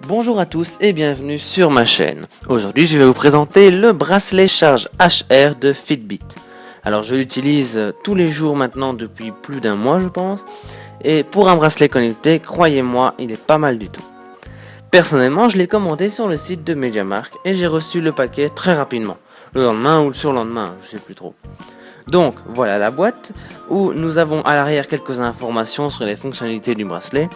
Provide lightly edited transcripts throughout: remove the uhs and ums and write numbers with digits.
Bonjour à tous et bienvenue sur ma chaîne. Aujourd'hui je vais vous présenter le bracelet charge HR de Fitbit. Alors je l'utilise tous les jours maintenant depuis plus d'un mois je pense. Et pour un bracelet connecté, croyez-moi, il est pas mal du tout. Personnellement je l'ai commandé sur le site de MediaMarkt et j'ai reçu le paquet très rapidement. Le lendemain ou le surlendemain, je sais plus trop. Donc voilà la boîte où nous avons à l'arrière quelques informations sur les fonctionnalités du bracelet.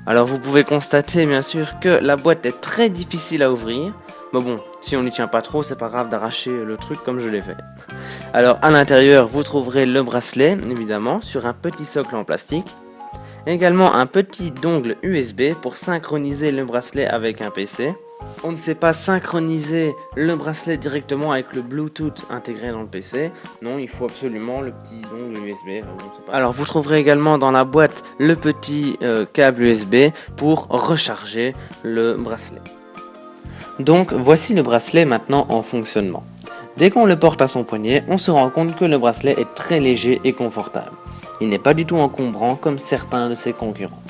Alors vous pouvez constater bien sûr que la boîte est très difficile à ouvrir. Mais bon, si on n'y tient pas trop, c'est pas grave d'arracher le truc comme je l'ai fait. Alors à l'intérieur, vous trouverez le bracelet, évidemment, sur un petit socle en plastique. Également un petit dongle USB pour synchroniser le bracelet avec un PC. On ne sait pas synchroniser le bracelet directement avec le Bluetooth intégré dans le PC. Non, il faut absolument le petit dongle USB. Alors vous trouverez également dans la boîte le petit câble USB pour recharger le bracelet. Donc voici le bracelet maintenant en fonctionnement. Dès qu'on le porte à son poignet, on se rend compte que le bracelet est très léger et confortable. Il n'est pas du tout encombrant comme certains de ses concurrents.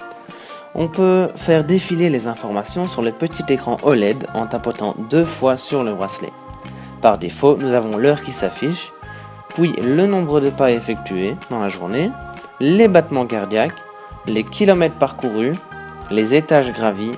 On peut faire défiler les informations sur le petit écran OLED en tapotant 2 fois sur le bracelet. Par défaut, nous avons l'heure qui s'affiche, puis le nombre de pas effectués dans la journée, les battements cardiaques, les kilomètres parcourus, les étages gravis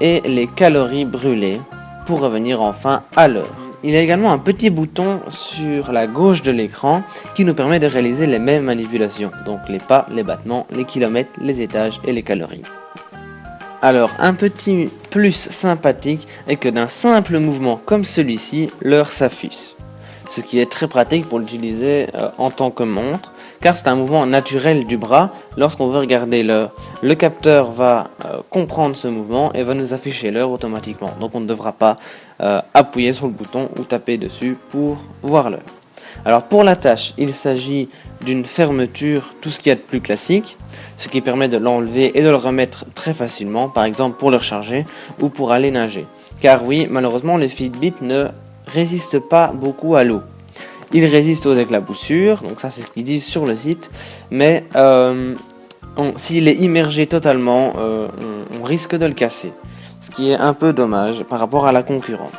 et les calories brûlées pour revenir enfin à l'heure. Il y a également un petit bouton sur la gauche de l'écran qui nous permet de réaliser les mêmes manipulations, donc les pas, les battements, les kilomètres, les étages et les calories. Alors, un petit plus sympathique est que d'un simple mouvement comme celui-ci, l'heure s'affiche. Ce qui est très pratique pour l'utiliser en tant que montre, car c'est un mouvement naturel du bras lorsqu'on veut regarder l'heure. Le capteur va comprendre ce mouvement et va nous afficher l'heure automatiquement. Donc on ne devra pas appuyer sur le bouton ou taper dessus pour voir l'heure. Alors pour la tâche, il s'agit d'une fermeture, tout ce qu'il y a de plus classique, ce qui permet de l'enlever et de le remettre très facilement, par exemple pour le recharger ou pour aller nager. Car oui, malheureusement, le Fitbit ne résiste pas beaucoup à l'eau. Il résiste aux éclaboussures, donc ça c'est ce qu'ils disent sur le site, mais s'il est immergé totalement, on risque de le casser, ce qui est un peu dommage par rapport à la concurrence.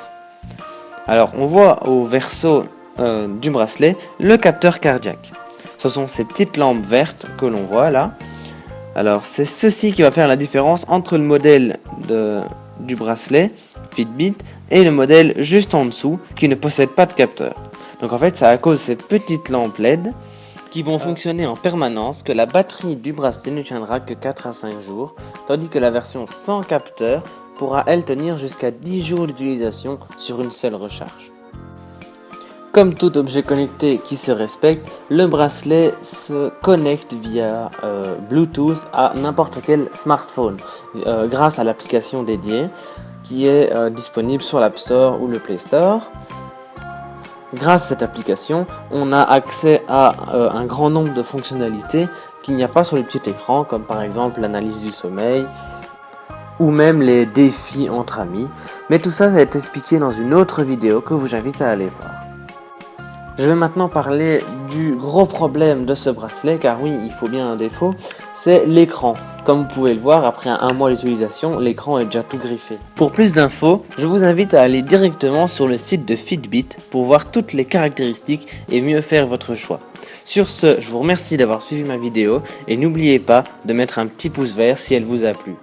Alors on voit au verso du bracelet le capteur cardiaque. Ce sont ces petites lampes vertes que l'on voit là. Alors c'est ceci qui va faire la différence entre le modèle du bracelet Fitbit et le modèle juste en dessous qui ne possède pas de capteur. Donc en fait c'est à cause de ces petites lampes LED qui vont fonctionner en permanence que la batterie du bracelet ne tiendra que 4 à 5 jours, tandis que la version sans capteur pourra elle tenir jusqu'à 10 jours d'utilisation sur une seule recharge. Comme tout objet connecté qui se respecte, le bracelet se connecte via Bluetooth à n'importe quel smartphone grâce à l'application dédiée qui est disponible sur l'App Store ou le Play Store. Grâce à cette application, on a accès à un grand nombre de fonctionnalités qu'il n'y a pas sur le petit écran, comme par exemple l'analyse du sommeil ou même les défis entre amis. Mais tout ça va être expliqué dans une autre vidéo que je vous invite à aller voir. Je vais maintenant parler du gros problème de ce bracelet, car oui, il faut bien un défaut, c'est l'écran. Comme vous pouvez le voir, après un mois d'utilisation, l'écran est déjà tout griffé. Pour plus d'infos, je vous invite à aller directement sur le site de Fitbit pour voir toutes les caractéristiques et mieux faire votre choix. Sur ce, je vous remercie d'avoir suivi ma vidéo et n'oubliez pas de mettre un petit pouce vert si elle vous a plu.